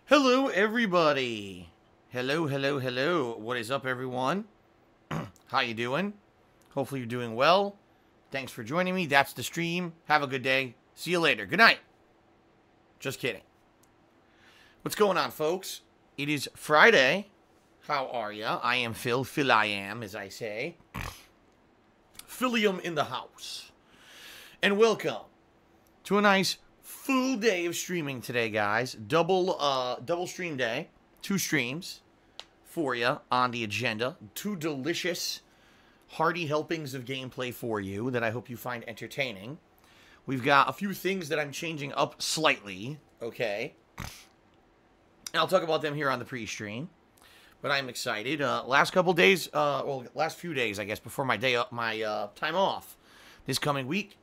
Hello, everybody. Hello. What is up, everyone? How you doing? Hopefully you're doing well. Thanks for joining me. That's the stream. Have a good day. See you later. Good night. Just kidding. What's going on, folks? It is Friday. How are ya? I am Phil. Phil I am, as I say. Philium in the house. And welcome to a nice full day of streaming today, guys. Double stream day. 2 streams for you on the agenda. 2 delicious, hearty helpings of gameplay for you that I hope you find entertaining. We've got a few things that I'm changing up slightly, okay? And I'll talk about them here on the pre-stream. But I'm excited. Last couple days, last few days, I guess, before my time off this coming week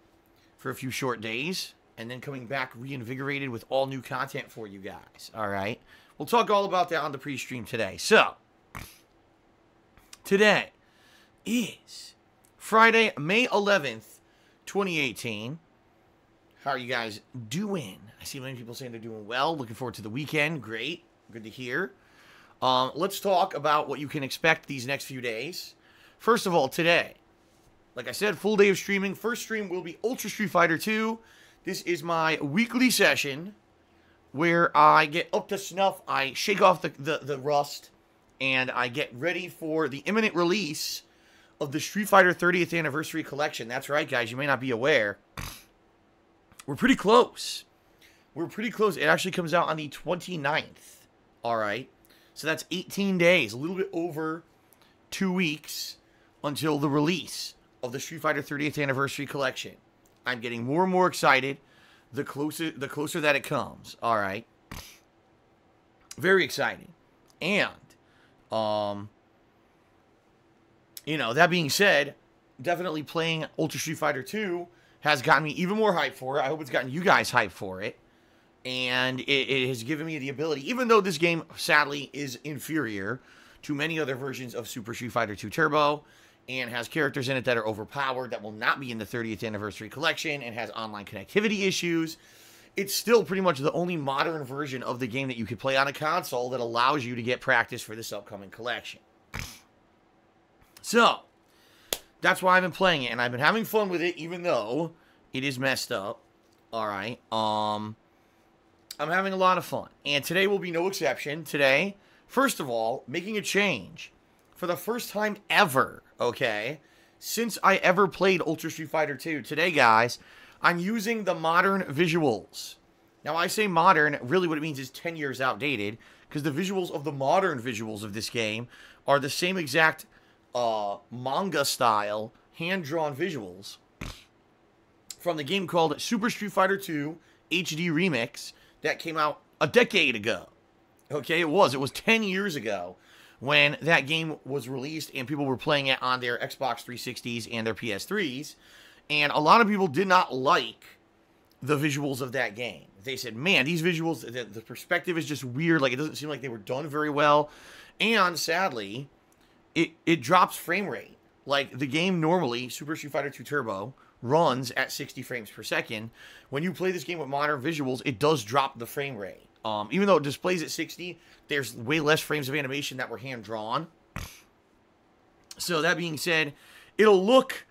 for a few short days. And then coming back reinvigorated with all new content for you guys. All right. We'll talk all about that on the pre-stream today. So, today is Friday, May 11th, 2018. How are you guys doing? I see many people saying they're doing well. Looking forward to the weekend. Great. Good to hear. Let's talk about what you can expect these next few days. First of all, today, like I said, full day of streaming. First stream will be Ultra Street Fighter 2. This is my weekly session where I get up to snuff, I shake off the rust, and I get ready for the imminent release of the Street Fighter 30th Anniversary Collection. That's right, guys. You may not be aware. We're pretty close. We're pretty close. It actually comes out on the 29th. All right. So that's 18 days, a little bit over 2 weeks until the release of the Street Fighter 30th Anniversary Collection. I'm getting more and more excited the closer that it comes. All right. Very exciting. And, that being said, definitely playing Ultra Street Fighter 2 has gotten me even more hyped for it. I hope it's gotten you guys hyped for it. And it has given me the ability, even though this game, sadly, is inferior to many other versions of Super Street Fighter 2 Turbo, and has characters in it that are overpowered, that will not be in the 30th Anniversary Collection, and has online connectivity issues. It's still pretty much the only modern version of the game that you could play on a console that allows you to get practice for this upcoming collection. So, that's why I've been playing it, and I've been having fun with it, even though it is messed up. Alright, I'm having a lot of fun, and today will be no exception. Today, first of all, making a change. For the first time ever, okay, since I ever played Ultra Street Fighter 2, today, guys, I'm using the modern visuals. Now, I say modern, really what it means is 10 years outdated, because the visuals of the modern visuals of this game are the same exact manga-style, hand-drawn visuals from the game called Super Street Fighter 2 HD Remix that came out a decade ago. Okay, it was 10 years ago when that game was released and people were playing it on their Xbox 360s and their PS3s. And a lot of people did not like the visuals of that game. They said, man, these visuals, the perspective is just weird. Like, it doesn't seem like they were done very well. And sadly, it drops frame rate. Like, the game normally, Super Street Fighter 2 Turbo, runs at 60 frames per second. When you play this game with modern visuals, it does drop the frame rate. Even though it displays at 60, there's way less frames of animation that were hand-drawn. So that being said, it'll look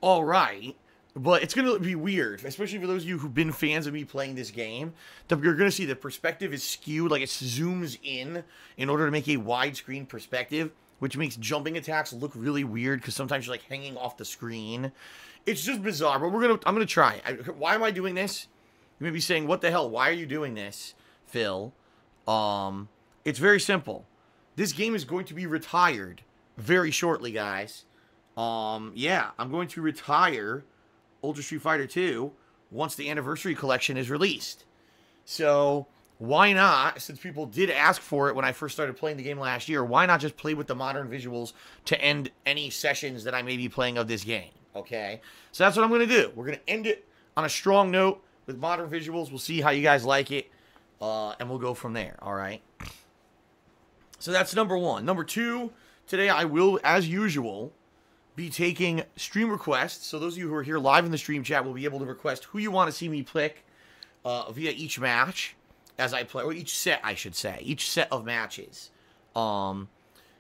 alright, but it's going to be weird, especially for those of you who've been fans of me playing this game. You're going to see the perspective is skewed, like it zooms in order to make a widescreen perspective, which makes jumping attacks look really weird because sometimes you're like hanging off the screen. It's just bizarre, but I'm going to try. Why am I doing this? You may be saying, what the hell? Why are you doing this, Phil? It's very simple. This game is going to be retired very shortly, guys. Yeah, I'm going to retire Ultra Street Fighter 2 once the Anniversary Collection is released. So, why not, since people did ask for it when I first started playing the game last year, why not just play with the modern visuals to end any sessions that I may be playing of this game, okay? So that's what I'm going to do. We're going to end it on a strong note with modern visuals. We'll see how you guys like it, and we'll go from there, all right? So that's number one. Number two, today I will, as usual, be taking stream requests. So those of you who are here live in the stream chat will be able to request who you want to see me pick via each match. as I play, or each set, I should say, each set of matches.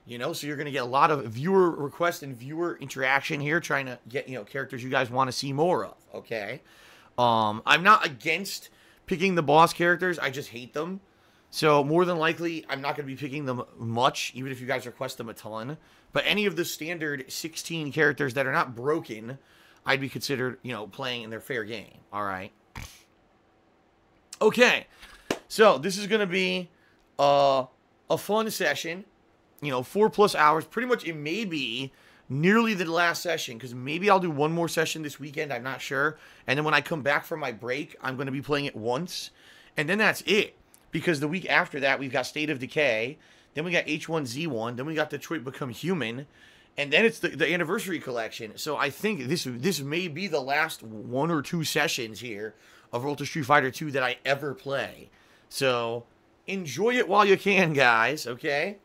You know, so you're going to get a lot of viewer requests and viewer interaction here, trying to get, you know, characters you guys want to see more of, okay? I'm not against picking the boss characters, I just hate them. So, more than likely, I'm not going to be picking them much, even if you guys request them a ton. But any of the standard 16 characters that are not broken, I'd be considered, you know, playing in their fair game, alright? Okay, so this is going to be a fun session. You know, 4+ hours. Pretty much it may be nearly the last session, because maybe I'll do one more session this weekend. I'm not sure. And then when I come back from my break, I'm going to be playing it once. And then that's it. Because the week after that, we've got State of Decay. Then we got H1Z1. Then we got Detroit Become Human. And then it's the Anniversary Collection. So I think this may be the last 1 or 2 sessions here of Ultra Street Fighter 2 that I ever play. So enjoy it while you can, guys. Okay?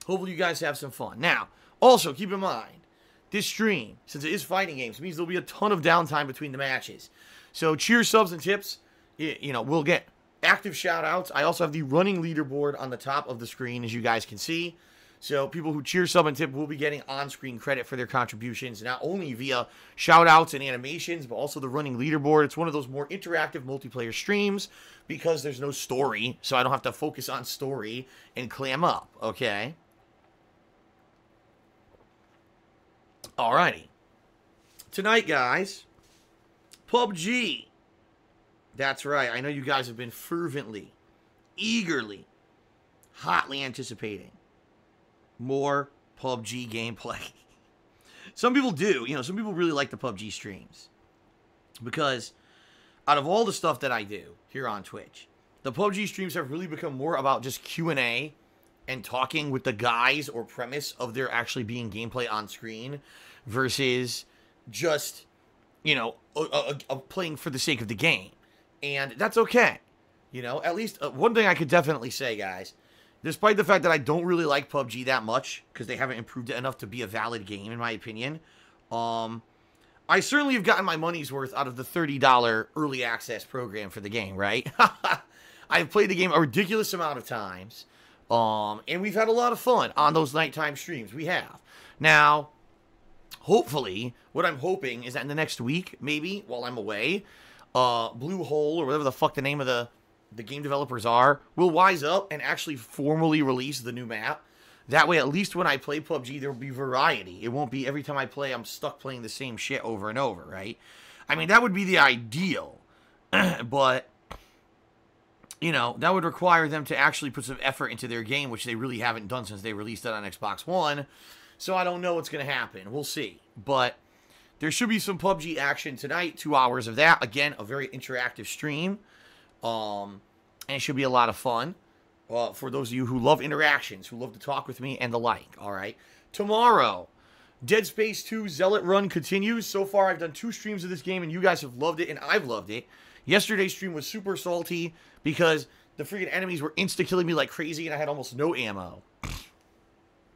Hopefully you guys have some fun. Now, also, keep in mind, this stream, since it is fighting games, means there'll be a ton of downtime between the matches. So, cheers, subs, and tips. You know, we'll get active shout-outs. I also have the running leaderboard on the top of the screen, as you guys can see. So, people who cheer, sub, and tip will be getting on-screen credit for their contributions, not only via shout-outs and animations, but also the running leaderboard. It's one of those more interactive multiplayer streams because there's no story, so I don't have to focus on story and clam up, okay? Alrighty. Tonight, guys, PUBG. That's right. I know you guys have been fervently, eagerly, hotly anticipating more PUBG gameplay. Some people do. You know, some people really like the PUBG streams. Because out of all the stuff that I do here on Twitch, the PUBG streams have really become more about just Q&A and talking with the guys or premise of there actually being gameplay on screen versus just, you know, playing for the sake of the game. And that's okay. You know, at least one thing I could definitely say, guys, despite the fact that I don't really like PUBG that much, because they haven't improved it enough to be a valid game, in my opinion, I certainly have gotten my money's worth out of the $30 early access program for the game, right? I've played the game a ridiculous amount of times. And we've had a lot of fun on those nighttime streams. We have. Now, hopefully, what I'm hoping is that in the next week, maybe, while I'm away, Blue Hole, or whatever the fuck the name of the game developers are, will wise up and actually formally release the new map. That way, at least when I play PUBG, there will be variety. It won't be every time I play, I'm stuck playing the same shit over and over, right? I mean, that would be the ideal. But you know, that would require them to actually put some effort into their game, which they really haven't done since they released it on Xbox One. So I don't know what's going to happen. We'll see. But there should be some PUBG action tonight. 2 hours of that. Again, a very interactive stream. And it should be a lot of fun. For those of you who love interactions, who love to talk with me and the like. Alright. Tomorrow, Dead Space 2 Zealot Run continues. So far, I've done 2 streams of this game, and you guys have loved it, and I've loved it. Yesterday's stream was super salty because the freaking enemies were insta-killing me like crazy and I had almost no ammo.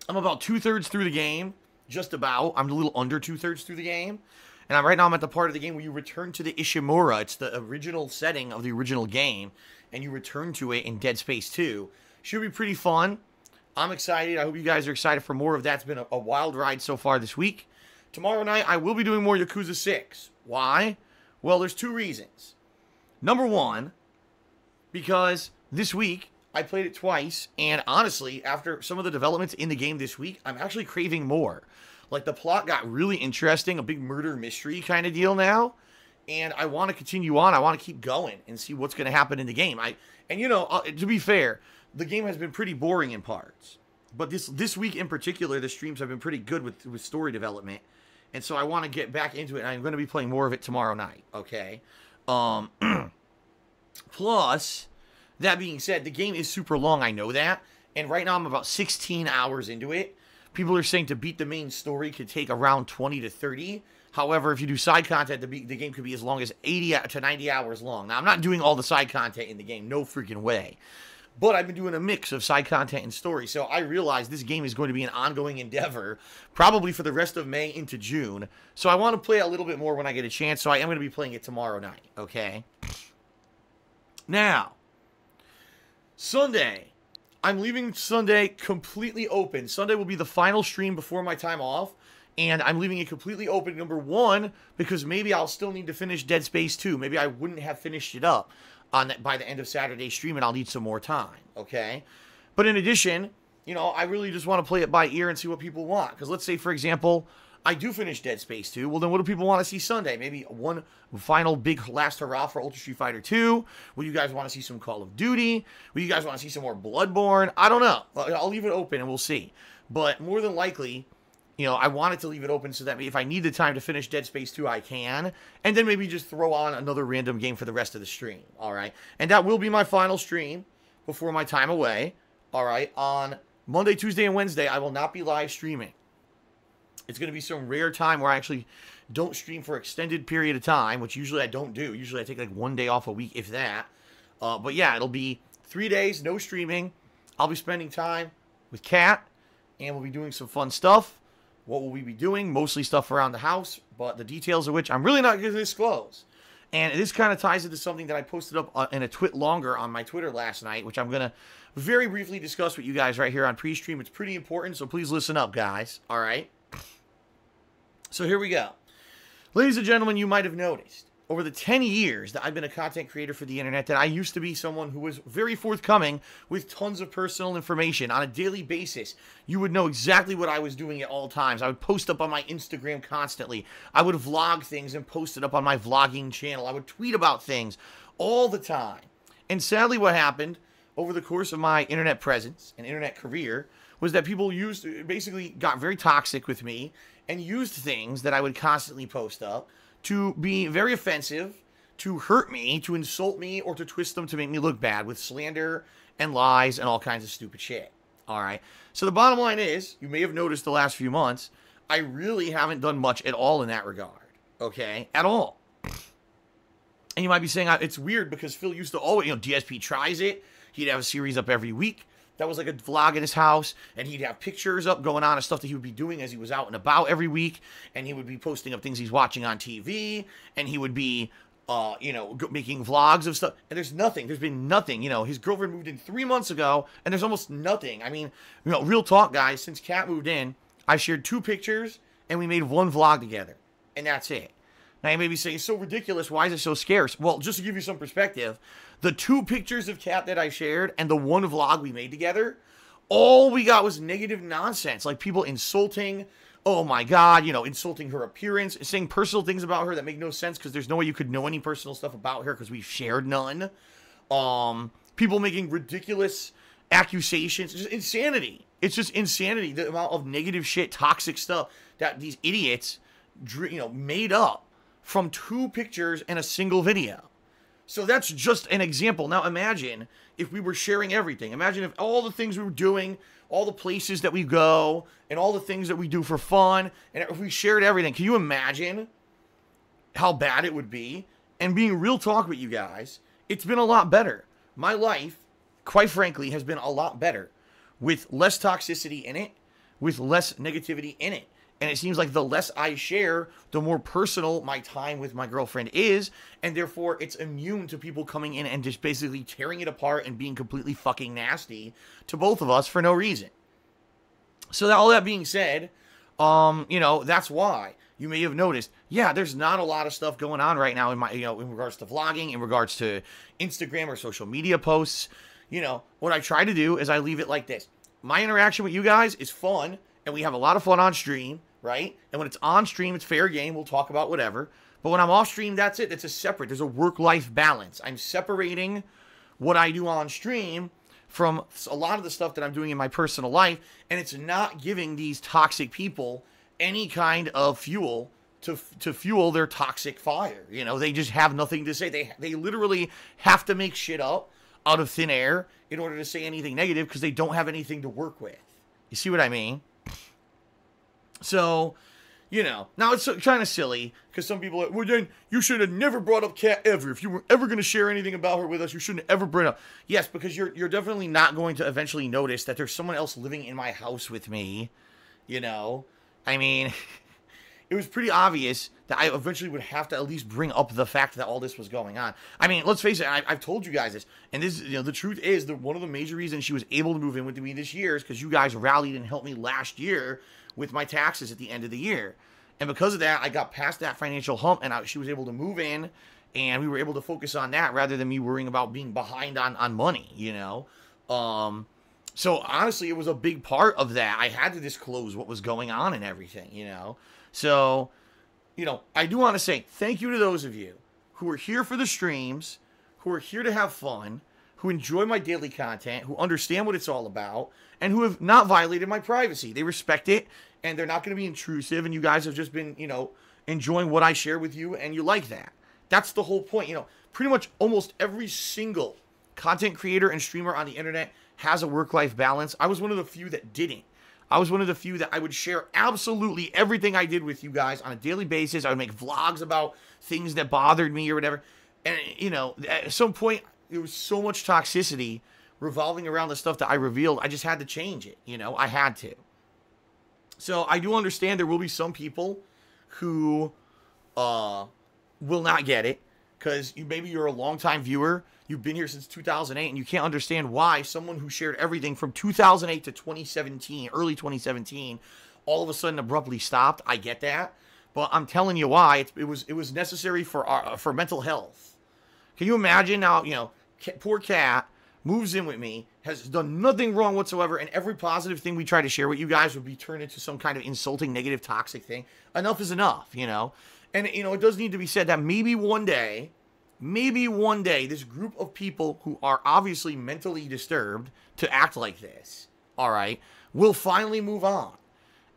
I'm about 2/3 through the game. Just about. I'm a little under 2/3 through the game. And right now I'm at the part of the game where you return to the Ishimura. It's the original setting of the original game. And you return to it in Dead Space 2. Should be pretty fun. I'm excited. I hope you guys are excited for more of that. It's been a wild ride so far this week. Tomorrow night I will be doing more Yakuza 6. Why? Well, there's 2 reasons. Number 1, because this week I played it twice, and honestly, after some of the developments in the game this week, I'm actually craving more. Like, the plot got really interesting, a big murder mystery kind of deal now, and I want to continue on. I want to keep going and see what's going to happen in the game. And you know, to be fair, the game has been pretty boring in parts, but this week in particular, the streams have been pretty good with story development, and so I want to get back into it, and I'm going to be playing more of it tomorrow night, okay? Plus, that being said, the game is super long, I know that, and right now I'm about 16 hours into it. People are saying to beat the main story could take around 20 to 30. However, if you do side content, the game could be as long as 80 to 90 hours long. Now, I'm not doing all the side content in the game, no freaking way. But I've been doing a mix of side content and story, so I realize this game is going to be an ongoing endeavor, probably for the rest of May into June. So I want to play a little bit more when I get a chance, so I am going to be playing it tomorrow night, okay? Now, Sunday. I'm leaving Sunday completely open. Sunday will be the final stream before my time off. And I'm leaving it completely open, number one, because maybe I'll still need to finish Dead Space 2. Maybe I wouldn't have finished it up by the end of Saturday's stream, and I'll need some more time, okay? But in addition, you know, I really just want to play it by ear and see what people want. Because let's say, for example, I do finish Dead Space 2. Well, then what do people want to see Sunday? Maybe one final big last hurrah for Ultra Street Fighter 2? Will you guys want to see some Call of Duty? Will you guys want to see some more Bloodborne? I don't know. I'll leave it open and we'll see. But more than likely, you know, I wanted to leave it open so that if I need the time to finish Dead Space 2, I can. And then maybe just throw on another random game for the rest of the stream. All right. And that will be my final stream before my time away. All right. On Monday, Tuesday, and Wednesday, I will not be live streaming. It's going to be some rare time where I actually don't stream for extended period of time, which usually I don't do. Usually I take like one day off a week, if that. But yeah, it'll be 3 days, no streaming. I'll be spending time with Kat, and we'll be doing some fun stuff. What will we be doing? Mostly stuff around the house, but the details of which I'm really not going to disclose. And this kind of ties into something that I posted up in a twit longer on my Twitter last night, which I'm going to very briefly discuss with you guys right here on pre-stream. It's pretty important, so please listen up, guys. All right? So here we go. Ladies and gentlemen, you might have noticed over the 10 years that I've been a content creator for the internet that I used to be someone who was very forthcoming with tons of personal information on a daily basis. You would know exactly what I was doing at all times. I would post up on my Instagram constantly. I would vlog things and post it up on my vlogging channel. I would tweet about things all the time. And sadly, what happened over the course of my internet presence and internet career was that people basically got very toxic with me and used things that I would constantly post up to be very offensive, to hurt me, to insult me, or to twist them to make me look bad with slander and lies and all kinds of stupid shit. All right. So the bottom line is, you may have noticed the last few months, I really haven't done much at all in that regard. Okay? At all. And you might be saying, it's weird because Phil used to always, DSP tries it. He'd have a series up every week. That was like a vlog in his house, and he'd have pictures up going on and stuff that he would be doing as he was out and about every week, and he would be posting up things he's watching on TV, and he would be, making vlogs of stuff, and there's nothing. There's been nothing. His girlfriend moved in 3 months ago, and there's almost nothing. I mean, real talk, guys, since Kat moved in, I shared 2 pictures, and we made 1 vlog together, and that's it. Now, you may be saying, it's so ridiculous. Why is it so scarce? Well, just to give you some perspective, the 2 pictures of Kat that I shared and the 1 vlog we made together, all we got was negative nonsense. Like people insulting, oh my God, insulting her appearance, saying personal things about her that make no sense because there's no way you could know any personal stuff about her because we've shared none. People making ridiculous accusations. It's just insanity. It's just insanity. The amount of negative shit, toxic stuff that these idiots, made up from 2 pictures and a single video. So that's just an example. Now imagine if we were sharing everything. Imagine if all the things we were doing, all the places that we go, and all the things that we do for fun, and if we shared everything. Can you imagine how bad it would be? And being real talk with you guys, it's been a lot better. My life, quite frankly, has been a lot better with less toxicity in it, with less negativity in it. And it seems like the less I share, the more personal my time with my girlfriend is. And therefore, it's immune to people coming in and just basically tearing it apart and being completely fucking nasty to both of us for no reason. So all that being said, that's why you may have noticed, yeah, there's not a lot of stuff going on right now in my, in regards to vlogging, in regards to Instagram or social media posts. What I try to do is I leave it like this. My interaction with you guys is fun, and we have a lot of fun on stream. Right? And when it's on stream, it's fair game. We'll talk about whatever. But when I'm off stream, that's it. It's a separate. There's a work-life balance. I'm separating what I do on stream from a lot of the stuff that I'm doing in my personal life. And it's not giving these toxic people any kind of fuel to fuel their toxic fire. They just have nothing to say. They literally have to make shit up out of thin air in order to say anything negative because they don't have anything to work with. You see what I mean? So, now it's kind of silly because some people are, well, then you should have never brought up Kat ever. If you were ever going to share anything about her with us, you shouldn't ever bring it up. Yes, because you're definitely not going to eventually notice that there's someone else living in my house with me. I mean, it was pretty obvious that I eventually would have to at least bring up the fact that all this was going on. I mean, let's face it, I've told you guys this, and this, the truth is that one of the major reasons she was able to move in with me this year is because you guys rallied and helped me last year with my taxes at the end of the year. And because of that, I got past that financial hump, and she was able to move in, and we were able to focus on that rather than me worrying about being behind on money, you know? So honestly, it was a big part of that. I had to disclose what was going on and everything, you know? So, you know, I do want to say thank you to those of you who are here for the streams, who are here to have fun, who enjoy my daily content, who understand what it's all about, and who have not violated my privacy. They respect it, and they're not going to be intrusive, and you guys have just been, you know, enjoying what I share with you, and you like that. That's the whole point. You know, pretty much almost every single content creator and streamer on the internet has a work-life balance. I was one of the few that didn't. I was one of the few that I would share absolutely everything I did with you guys on a daily basis. I would make vlogs about things that bothered me or whatever. And, you know, at some point, there was so much toxicity revolving around the stuff that I revealed. I just had to change it. You know, I had to. So I do understand there will be some people who will not get it. Because maybe you're a longtime viewer. You've been here since 2008, and you can't understand why someone who shared everything from 2008 to 2017, early 2017, all of a sudden abruptly stopped. I get that, but I'm telling you why. It was necessary for mental health. Can you imagine now? You know, poor Cat moves in with me, has done nothing wrong whatsoever, and every positive thing we try to share with you guys would be turned into some kind of insulting, negative, toxic thing. Enough is enough, you know. And, you know, it does need to be said that maybe one day, this group of people who are obviously mentally disturbed to act like this, all right, will finally move on.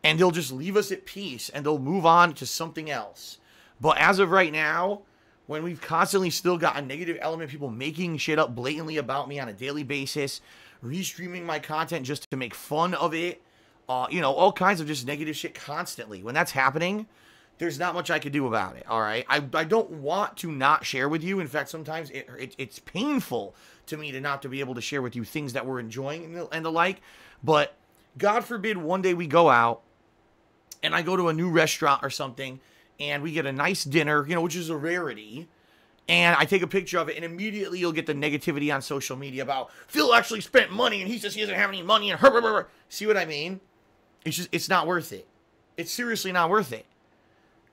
And they'll just leave us at peace, and they'll move on to something else. But as of right now, when we've constantly still got a negative element, people making shit up blatantly about me on a daily basis, restreaming my content just to make fun of it, you know, all kinds of just negative shit constantly. When that's happening, there's not much I could do about it, all right? I don't want to not share with you. In fact, sometimes it's painful to me to not to be able to share with you things that we're enjoying and the like. But God forbid one day we go out and I go to a new restaurant or something and we get a nice dinner, you know, which is a rarity, and I take a picture of it, and immediately you'll get the negativity on social media about Phil actually spent money and he says he doesn't have any money and see what I mean? It's not worth it. It's seriously not worth it.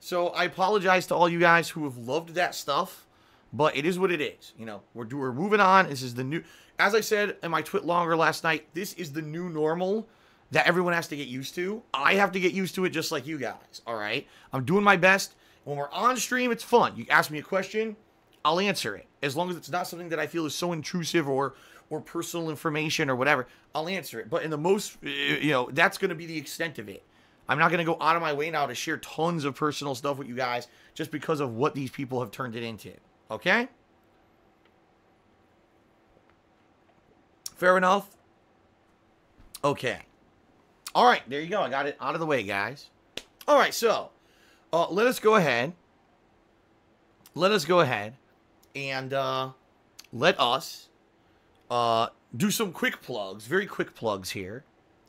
So I apologize to all you guys who have loved that stuff, but it is what it is. You know, we're moving on. This is the new, as I said in my twit longer last night, this is the new normal that everyone has to get used to. I have to get used to it just like you guys, all right? I'm doing my best. When we're on stream, it's fun. You ask me a question, I'll answer it. As long as it's not something that I feel is so intrusive or personal information or whatever, I'll answer it. But in the most, you know, that's going to be the extent of it. I'm not going to go out of my way now to share tons of personal stuff with you guys just because of what these people have turned it into. Okay? Fair enough? Okay. All right, there you go. I got it out of the way, guys. All right, so let us go ahead. Let us go ahead and let us do some quick plugs, very quick plugs here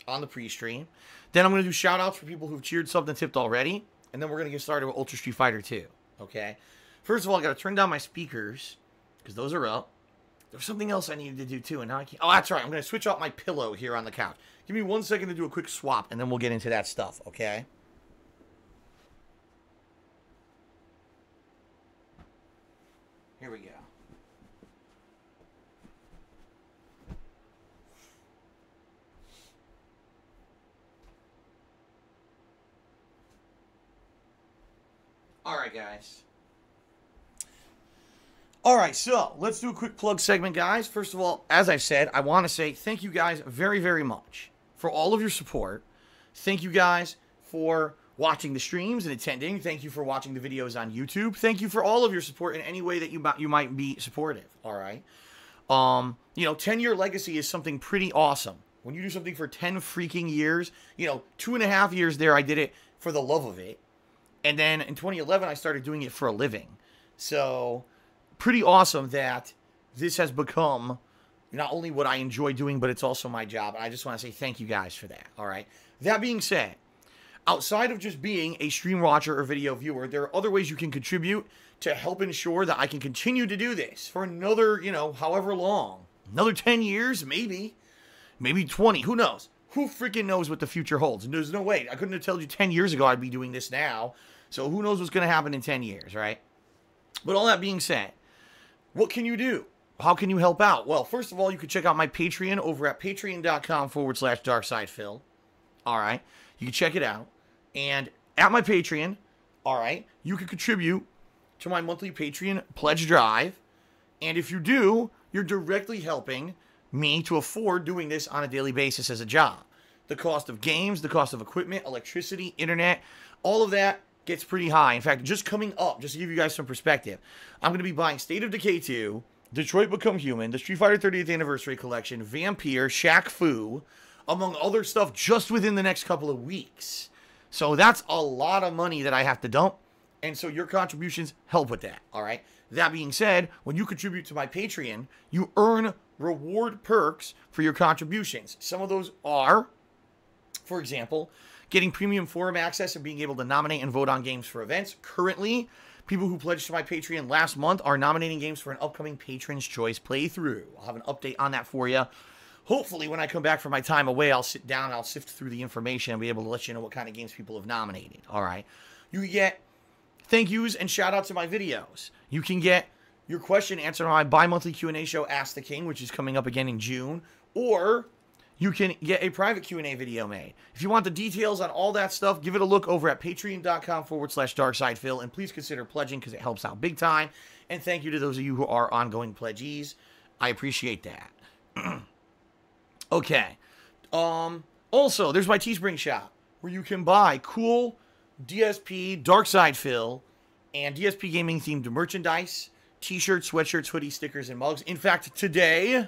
on the pre-stream. Then I'm going to do shout-outs for people who've cheered, subbed, and tipped already. And then we're going to get started with Ultra Street Fighter 2. Okay? First of all, I got to turn down my speakers, because those are up. There's something else I needed to do, too, and now I can't. Oh, that's right. I'm going to switch out my pillow here on the couch. Give me 1 second to do a quick swap, and then we'll get into that stuff, okay? Here we go. Alright, guys. Alright, so let's do a quick plug segment, guys. First of all, as I've said, I want to say thank you guys very, very much for all of your support. Thank you guys for watching the streams and attending. Thank you for watching the videos on YouTube. Thank you for all of your support in any way that you might be supportive, alright? You know, 10-year legacy is something pretty awesome. When you do something for 10 freaking years, you know, 2.5 years there, I did it for the love of it. And then in 2011, I started doing it for a living. So, pretty awesome that this has become not only what I enjoy doing, but it's also my job. And I just want to say thank you guys for that, all right? That being said, outside of just being a stream watcher or video viewer, there are other ways you can contribute to help ensure that I can continue to do this for another, however long. Another 10 years, maybe 20, who knows? Who freaking knows what the future holds? And there's no way. I couldn't have told you 10 years ago I'd be doing this now. So who knows what's going to happen in 10 years, right? But all that being said, what can you do? How can you help out? Well, first of all, you can check out my Patreon over at patreon.com/darksidephil. All right. You can check it out. And at my Patreon, all right, you can contribute to my monthly Patreon pledge drive. And if you do, you're directly helping me to afford doing this on a daily basis as a job. The cost of games, the cost of equipment, electricity, internet, all of that gets pretty high. In fact, just coming up, just to give you guys some perspective, I'm going to be buying State of Decay 2, Detroit Become Human, the Street Fighter 30th Anniversary Collection, Vampire, Shaq Fu, among other stuff just within the next couple of weeks. So that's a lot of money that I have to dump. And so your contributions help with that, all right? That being said, when you contribute to my Patreon, you earn reward perks for your contributions. Some of those are, for example, getting premium forum access and being able to nominate and vote on games for events. Currently, people who pledged to my Patreon last month are nominating games for an upcoming Patron's Choice playthrough. I'll have an update on that for you. Hopefully, when I come back from my time away, I'll sit down, I'll sift through the information and be able to let you know what kind of games people have nominated. All right. You get thank yous and shout out to my videos. You can get your question answered on my bi-monthly Q&A show, Ask the King, which is coming up again in June. Or you can get a private Q&A video made. If you want the details on all that stuff, give it a look over at patreon.com/darksidephil. And please consider pledging because it helps out big time. And thank you to those of you who are ongoing pledgees. I appreciate that. Okay. Also, there's my Teespring shop where you can buy cool DSP, Darksidephil, and DSPGaming themed merchandise, t-shirts, sweatshirts, hoodies, stickers, and mugs. In fact, today,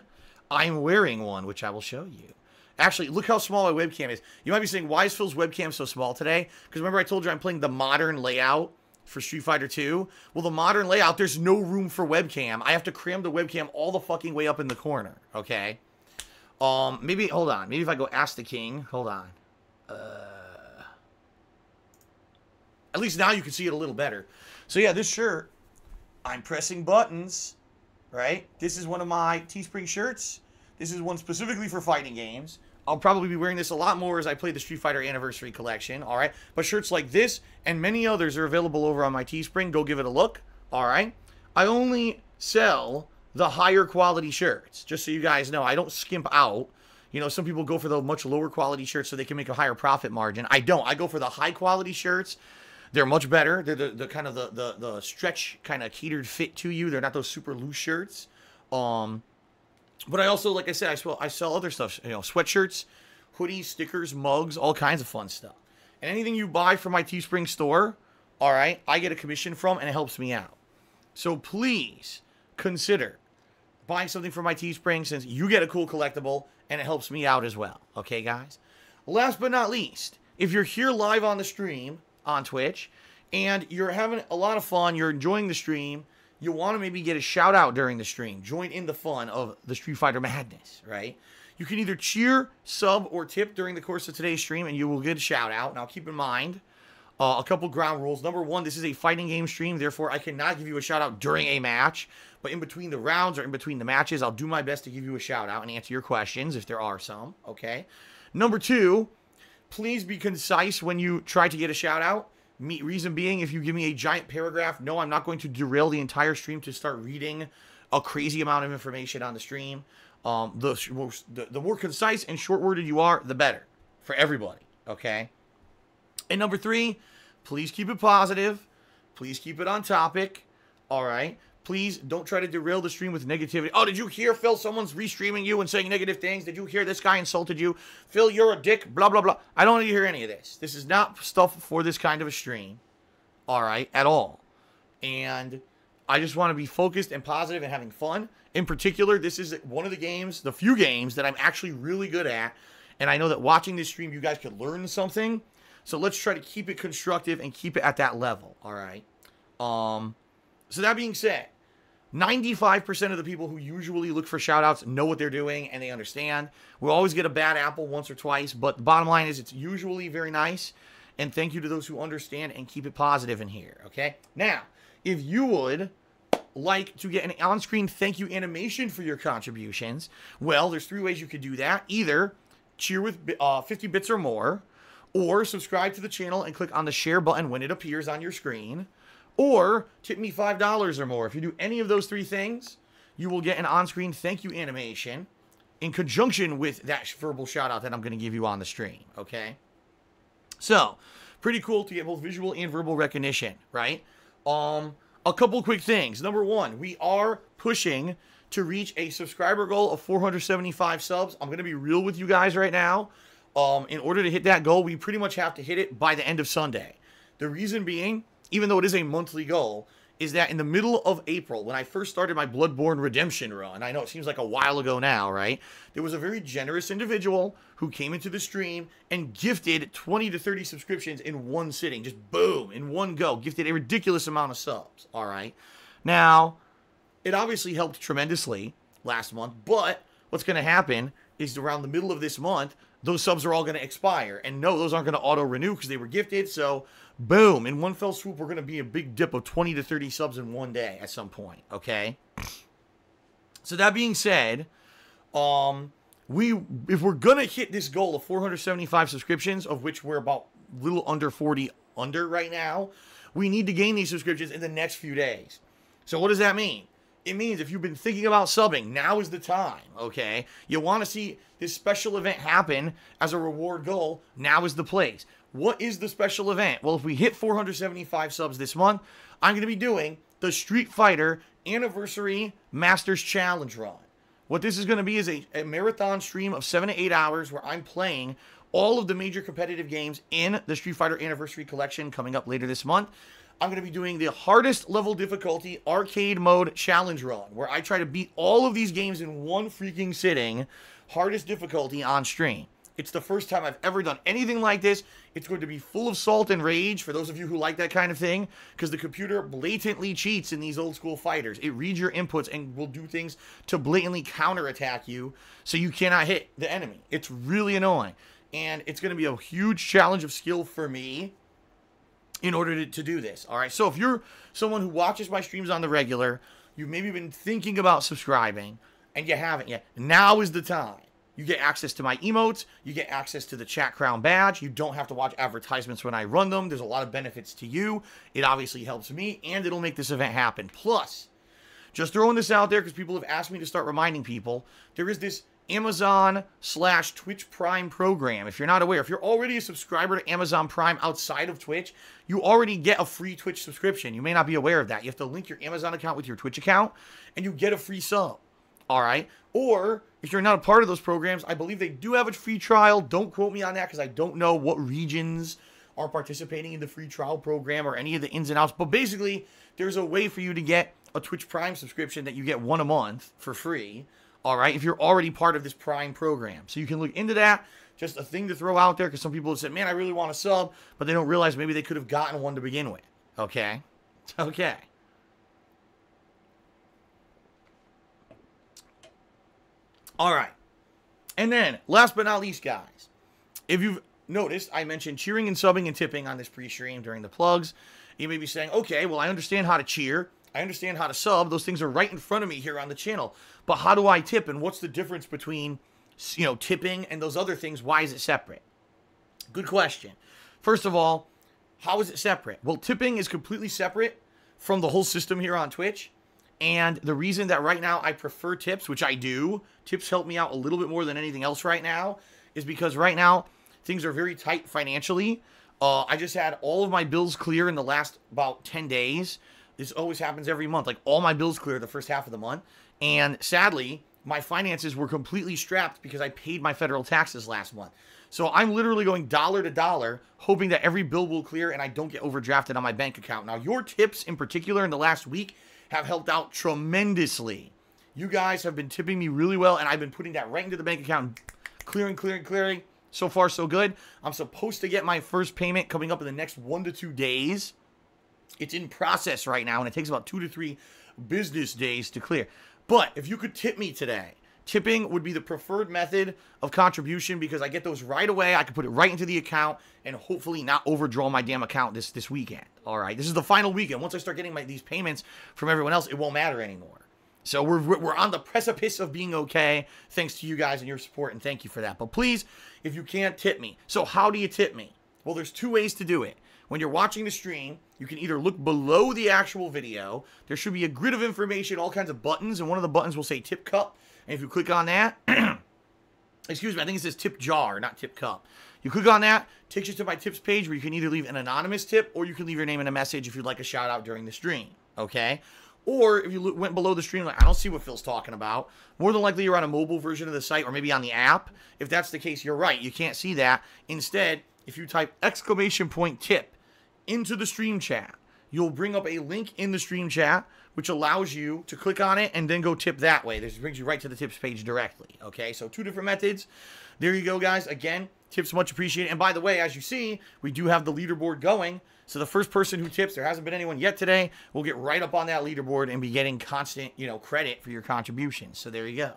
I'm wearing one, which I will show you. Actually, look how small my webcam is. You might be saying, why is Phil's webcam so small today? Because remember I told you I'm playing the modern layout for Street Fighter 2? Well, the modern layout, there's no room for webcam. I have to cram the webcam all the fucking way up in the corner, okay? Maybe, hold on. Maybe if I go Ask the King, hold on. At least now you can see it a little better. So yeah, this shirt, I'm pressing buttons, right? This is one of my Teespring shirts. This is one specifically for fighting games. I'll probably be wearing this a lot more as I play the Street Fighter Anniversary Collection, all right? But shirts like this and many others are available over on my Teespring. Go give it a look, all right? I only sell the higher quality shirts, just so you guys know. I don't skimp out. You know, some people go for the much lower quality shirts so they can make a higher profit margin. I don't. I go for the high quality shirts. They're much better. They're the kind of the stretch kind of catered fit to you. They're not those super loose shirts. But I also, like I said, I sell other stuff. You know, sweatshirts, hoodies, stickers, mugs, all kinds of fun stuff. And anything you buy from my Teespring store, all right, I get a commission from, and it helps me out. So please consider buying something from my Teespring, since you get a cool collectible, and it helps me out as well. Okay, guys? Last but not least, if you're here live on the stream on Twitch, and you're having a lot of fun, you're enjoying the stream, you want to maybe get a shout out during the stream, join in the fun of the Street Fighter madness, right? You can either cheer, sub, or tip during the course of today's stream, and you will get a shout out. Now, keep in mind a couple ground rules. Number one, this is a fighting game stream, therefore I cannot give you a shout out during a match, but in between the rounds or in between the matches, I'll do my best to give you a shout out and answer your questions if there are some, okay? Number two, please be concise when you try to get a shout out. Reason being, if you give me a giant paragraph, no, I'm not going to derail the entire stream to start reading a crazy amount of information on the stream. The more concise and short-worded you are, the better for everybody, okay? And number three, please keep it positive. Please keep it on topic, all right? Please don't try to derail the stream with negativity. Oh, did you hear, Phil, someone's restreaming you and saying negative things? Did you hear this guy insulted you? Phil, you're a dick, blah, blah, blah. I don't need to hear any of this. This is not stuff for this kind of a stream, all right, at all. And I just want to be focused and positive and having fun. In particular, this is one of the games, the few games that I'm actually really good at. And I know that watching this stream, you guys could learn something. So let's try to keep it constructive and keep it at that level, all right? So that being said, 95% of the people who usually look for shout-outs know what they're doing and they understand. We'll always get a bad apple once or twice, but the bottom line is it's usually very nice. And thank you to those who understand and keep it positive in here, okay? Now, if you would like to get an on-screen thank you animation for your contributions, well, there's 3 ways you could do that. Either cheer with 50 bits or more, or subscribe to the channel and click on the share button when it appears on your screen, or tip me $5 or more. If you do any of those 3 things, you will get an on-screen thank you animation in conjunction with that verbal shout-out that I'm going to give you on the stream, okay? So, pretty cool to get both visual and verbal recognition, right? A couple quick things. Number 1, we are pushing to reach a subscriber goal of 475 subs. I'm going to be real with you guys right now. In order to hit that goal, we pretty much have to hit it by the end of Sunday. The reason being, even though it is a monthly goal, is that in the middle of April, when I first started my Bloodborne Redemption run, I know it seems like a while ago now, right? There was a very generous individual who came into the stream and gifted 20 to 30 subscriptions in one sitting. Just boom, in one go. Gifted a ridiculous amount of subs, all right? Now, it obviously helped tremendously last month, but what's going to happen is around the middle of this month, those subs are all going to expire. And no, those aren't going to auto-renew because they were gifted, so boom, in one fell swoop, we're going to be a big dip of 20 to 30 subs in one day at some point, okay? So that being said, if we're going to hit this goal of 475 subscriptions, of which we're about a little under 40 under right now, we need to gain these subscriptions in the next few days. So what does that mean? It means if you've been thinking about subbing, now is the time, okay? You want to see this special event happen as a reward goal, now is the place. What is the special event? Well, if we hit 475 subs this month, I'm going to be doing the Street Fighter Anniversary Masters Challenge Run. What this is going to be is a marathon stream of 7 to 8 hours where I'm playing all of the major competitive games in the Street Fighter Anniversary Collection coming up later this month. I'm going to be doing the hardest level difficulty arcade mode challenge run, where I try to beat all of these games in one freaking sitting, hardest difficulty on stream. It's the first time I've ever done anything like this. It's going to be full of salt and rage for those of you who like that kind of thing, because the computer blatantly cheats in these old school fighters. It reads your inputs and will do things to blatantly counterattack you so you cannot hit the enemy. It's really annoying. And it's going to be a huge challenge of skill for me in order to do this. All right, so if you're someone who watches my streams on the regular, you've maybe been thinking about subscribing, and you haven't yet, now is the time. You get access to my emotes, you get access to the Chat Crown badge, you don't have to watch advertisements when I run them, there's a lot of benefits to you, it obviously helps me, and it'll make this event happen. Plus, just throwing this out there because people have asked me to start reminding people, there is this Amazon/Twitch Prime program. If you're not aware, if you're already a subscriber to Amazon Prime outside of Twitch, you already get a free Twitch subscription. You may not be aware of that. You have to link your Amazon account with your Twitch account, and you get a free sub. All right? Or, if you're not a part of those programs, I believe they do have a free trial. Don't quote me on that because I don't know what regions are participating in the free trial program or any of the ins and outs. But basically, there's a way for you to get a Twitch Prime subscription that you get one a month for free. All right, if you're already part of this Prime program. So you can look into that. Just a thing to throw out there because some people have said, man, I really want a sub, but they don't realize maybe they could have gotten one to begin with. Okay? Okay. All right. And then, last but not least, guys, if you've noticed, I mentioned cheering and subbing and tipping on this pre-stream during the plugs. You may be saying, okay, well, I understand how to cheer. I understand how to sub. Those things are right in front of me here on the channel. But how do I tip, and what's the difference between, you know, tipping and those other things? Why is it separate? Good question. First of all, how is it separate? Well, tipping is completely separate from the whole system here on Twitch. And the reason that right now I prefer tips, which I do, tips help me out a little bit more than anything else right now, is because right now things are very tight financially. I just had all of my bills clear in the last about 10 days. This always happens every month. Like, all my bills clear the first half of the month. And sadly, my finances were completely strapped because I paid my federal taxes last month. So I'm literally going dollar to dollar, hoping that every bill will clear and I don't get overdrafted on my bank account. Now, your tips in particular in the last week have helped out tremendously. You guys have been tipping me really well, and I've been putting that right into the bank account, clearing. So far, so good. I'm supposed to get my first payment coming up in the next 1 to 2 days. It's in process right now, and it takes about 2 to 3 business days to clear. But if you could tip me today, tipping would be the preferred method of contribution because I get those right away. I can put it right into the account and hopefully not overdraw my damn account this weekend. All right, this is the final weekend. Once I start getting these payments from everyone else, it won't matter anymore. So we're on the precipice of being okay, thanks to you guys and your support, and thank you for that. But please, if you can't, tip me. So how do you tip me? Well, there's two ways to do it. When you're watching the stream, you can either look below the actual video. There should be a grid of information, all kinds of buttons, and one of the buttons will say tip cup. And if you click on that, excuse me, I think it says tip jar, not tip cup. You click on that, takes you to my tips page where you can either leave an anonymous tip or you can leave your name in a message if you'd like a shout out during the stream, okay? Or if you went below the stream, like, I don't see what Phil's talking about, more than likely you're on a mobile version of the site or maybe on the app. If that's the case, you're right. You can't see that. Instead, if you type !tip into the stream chat, you'll bring up a link in the stream chat which allows you to click on it and then go tip that way. This brings you right to the tips page directly. Okay, so two different methods. There you go, guys. Again, tips much appreciated. And by the way, as you see, we do have the leaderboard going. So the first person who tips, there hasn't been anyone yet today, will get right up on that leaderboard and be getting constant, credit for your contributions. So there you go.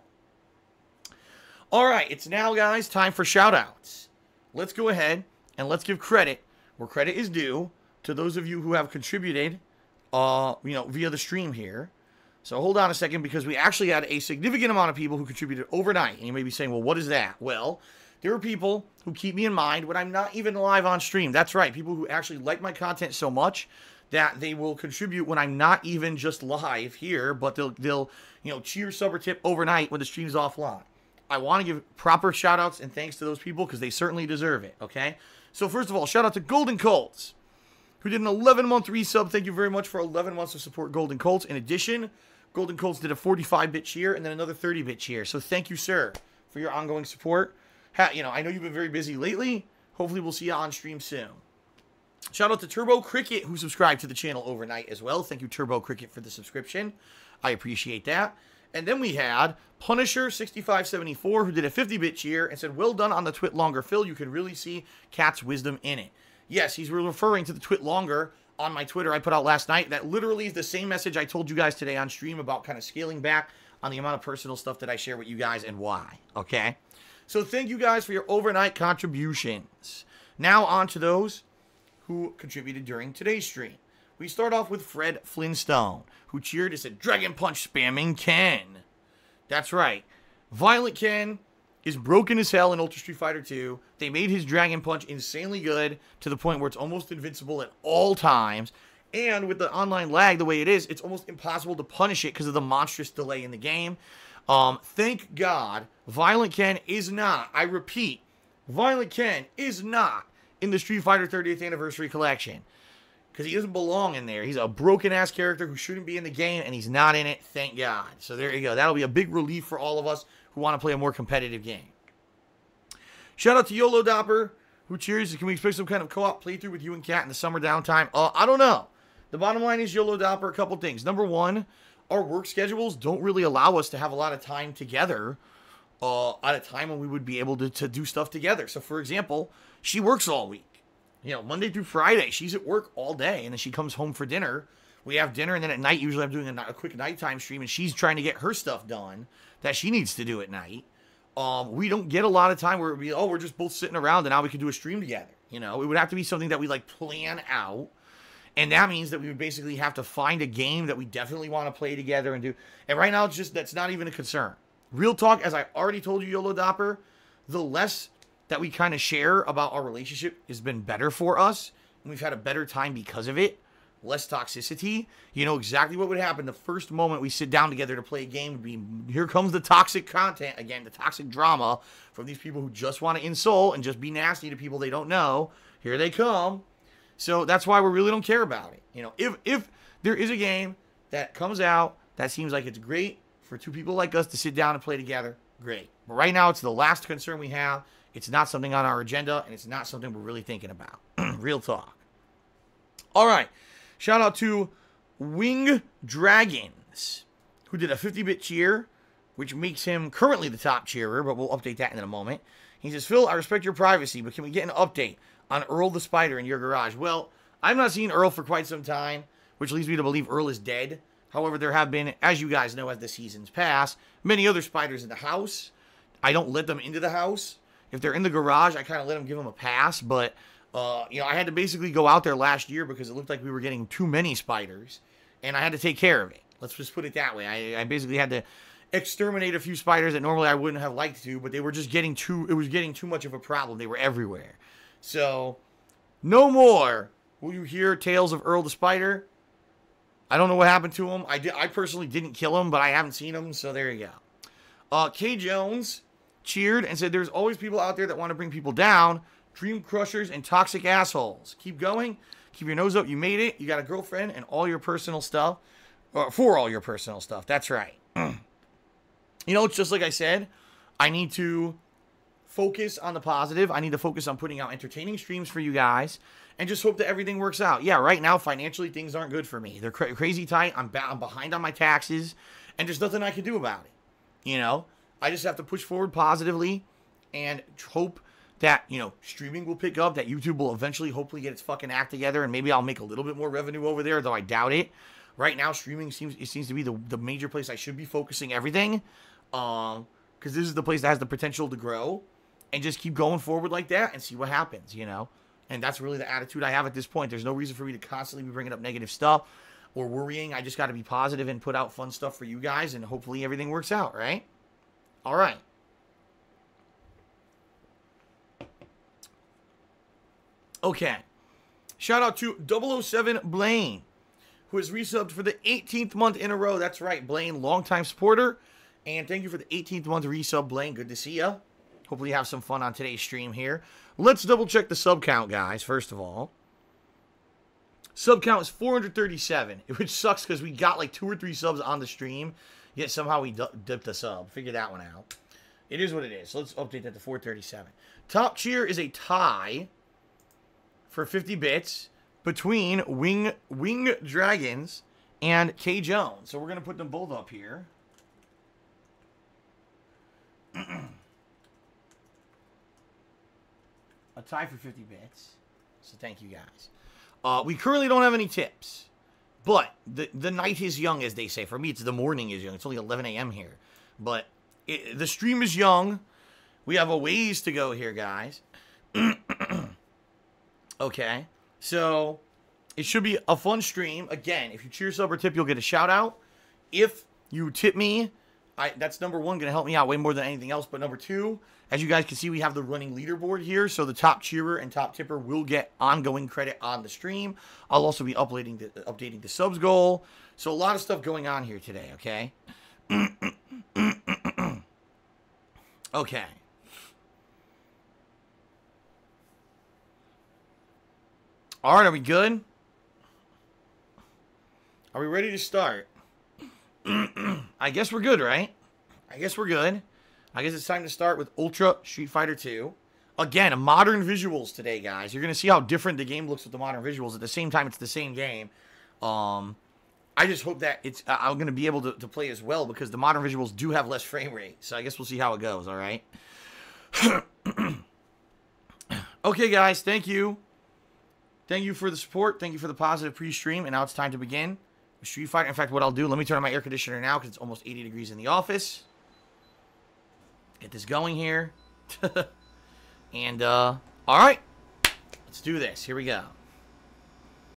All right, it's now, guys, time for shout-outs. Let's go ahead and let's give credit where credit is due to those of you who have contributed, via the stream here. So hold on a second, because we actually had a significant amount of people who contributed overnight. And you may be saying, well, what is that? Well, there are people who keep me in mind when I'm not even live on stream. That's right. People who actually like my content so much that they will contribute when I'm not even just live here, but they'll cheer, sub, or tip overnight when the stream's offline. I want to give proper shout outs and thanks to those people because they certainly deserve it. Okay. So first of all, shout out to Golden Colts, who did an 11-month resub. Thank you very much for 11 months of support, Golden Colts. In addition, Golden Colts did a 45-bit cheer and then another 30-bit cheer. So thank you, sir, for your ongoing support. I know you've been very busy lately. Hopefully we'll see you on stream soon. Shout out to Turbo Cricket, who subscribed to the channel overnight as well. Thank you, Turbo Cricket, for the subscription. I appreciate that. And then we had Punisher6574, who did a 50-bit cheer and said, well done on the twit longer, Phil. You can really see Cat's wisdom in it. Yes, he's referring to the twit longer on my Twitter I put out last night. That literally is the same message I told you guys today on stream about kind of scaling back on the amount of personal stuff that I share with you guys and why. Okay? So thank you guys for your overnight contributions. Now on to those who contributed during today's stream. We start off with Fred Flintstone, who cheered and said, Dragon Punch spamming Ken. That's right. Violent Ken is broken as hell in Ultra Street Fighter 2. They made his Dragon Punch insanely good to the point where it's almost invincible at all times. And with the online lag the way it is, it's almost impossible to punish it because of the monstrous delay in the game. Thank God, Violent Ken is not, I repeat, Violent Ken is not in the Street Fighter 30th Anniversary Collection. Because he doesn't belong in there. He's a broken-ass character who shouldn't be in the game, and he's not in it, thank God. So there you go. That'll be a big relief for all of us who want to play a more competitive game. Shout out to YOLO Dopper, who cheers. Can we expect some kind of co-op playthrough with you and Kat in the summer downtime? I don't know. The bottom line is, YOLO Dopper, a couple things. Number one, our work schedules don't really allow us to have a lot of time together at a time when we would be able to do stuff together. So, for example, she works all week. Monday through Friday, she's at work all day, and then she comes home for dinner. We have dinner, and then at night, usually I'm doing a quick nighttime stream, and she's trying to get her stuff done that she needs to do at night. We don't get a lot of time where it would be, we're just both sitting around, and now we can do a stream together. It would have to be something that we, plan out, and that means that we would basically have to find a game that we definitely want to play together and do. And right now, that's not even a concern. Real talk, as I already told you, YOLO Dopper, the less that we kind of share about our relationship has been better for us, and we've had a better time because of it. Less toxicity. You know exactly what would happen the first moment we sit down together to play a game. Would be, here comes the toxic content again, the toxic drama from these people who just want to insult and just be nasty to people they don't know. Here they come. So that's why we really don't care about it. If there is a game that comes out that seems like it's great for two people like us to sit down and play together, great. But right now, it's the last concern we have. It's not something on our agenda, and it's not something we're really thinking about. Real talk. All right. Shout out to Wing Dragons, who did a 50-bit cheer, which makes him currently the top cheerer, but we'll update that in a moment. He says, Phil, I respect your privacy, but can we get an update on Earl the Spider in your garage? Well, I've not seen Earl for quite some time, which leads me to believe Earl is dead. However, there have been, as you guys know, as the seasons pass, many other spiders in the house. I don't let them into the house. If they're in the garage, I kind of let them give them a pass. But, you know, I had to basically go out there last year because it looked like we were getting too many spiders. And I had to take care of it. Let's just put it that way. I basically had to exterminate a few spiders that normally I wouldn't have liked to. But they were just getting too, it was getting too much of a problem. They were everywhere. So, no more will you hear tales of Earl the Spider. I don't know what happened to him. I personally didn't kill him, but I haven't seen him. So there you go. K. Jones cheered and said, there's always people out there that want to bring people down. Dream crushers and toxic assholes. Keep going. Keep your nose up. You made it. You got a girlfriend and all your personal stuff. For all your personal stuff. That's right. You know, it's just like I said. I need to focus on the positive. I need to focus on putting out entertaining streams for you guys. And just hope that everything works out. Yeah, right now, financially, things aren't good for me. They're crazy tight. I'm behind on my taxes. And there's nothing I can do about it. You know? I just have to push forward positively. And hope that, you know, streaming will pick up. That YouTube will eventually, hopefully, get its fucking act together. And maybe I'll make a little bit more revenue over there. Though I doubt it. Right now, streaming seems to be the major place I should be focusing everything. Because this is the place that has the potential to grow. And just keep going forward like that. And see what happens, you know? And that's really the attitude I have at this point. There's no reason for me to constantly be bringing up negative stuff or worrying. I just got to be positive and put out fun stuff for you guys, and hopefully everything works out, right? All right. Okay. Shout out to 007 Blaine, who has resubbed for the 18th month in a row. That's right, Blaine, longtime supporter. And thank you for the 18th month resub, Blaine. Good to see ya. Hopefully you have some fun on today's stream here. Let's double check the sub count, guys, first of all. Sub count is 437, which sucks because we got like 2 or 3 subs on the stream, yet somehow we dipped a sub. Figure that one out. It is what it is. So let's update that to 437. Top cheer is a tie for 50 bits between Wing Dragons and K. Jones. So we're going to put them both up here. A tie for 50 bits. So thank you guys. We currently don't have any tips. But the night is young, as they say. For me, it's the morning is young. It's only 11 a.m. here. But the stream is young. We have a ways to go here, guys. Okay. So it should be a fun stream. Again, if you cheer, sub, or tip, you'll get a shout out. If you tip me, that's number 1, going to help me out way more than anything else. But number 2, as you guys can see, we have the running leaderboard here. So the top cheerer and top tipper will get ongoing credit on the stream. I'll also be updating the subs goal. So a lot of stuff going on here today, okay? Okay. All right, are we good? Are we ready to start? I guess we're good, right? I guess we're good. I guess it's time to start with Ultra Street Fighter 2. Again, modern visuals today, guys. You're going to see how different the game looks with the modern visuals. At the same time, it's the same game. I just hope that I'm going to be able to play as well because the modern visuals do have less frame rate. So I guess we'll see how it goes, all right? Okay, guys, thank you. Thank you for the support. Thank you for the positive pre-stream. And now it's time to begin with Street Fighter. In fact, what I'll do, let me turn on my air conditioner now because it's almost 80 degrees in the office. Get this going here. And, all right. Let's do this. Here we go.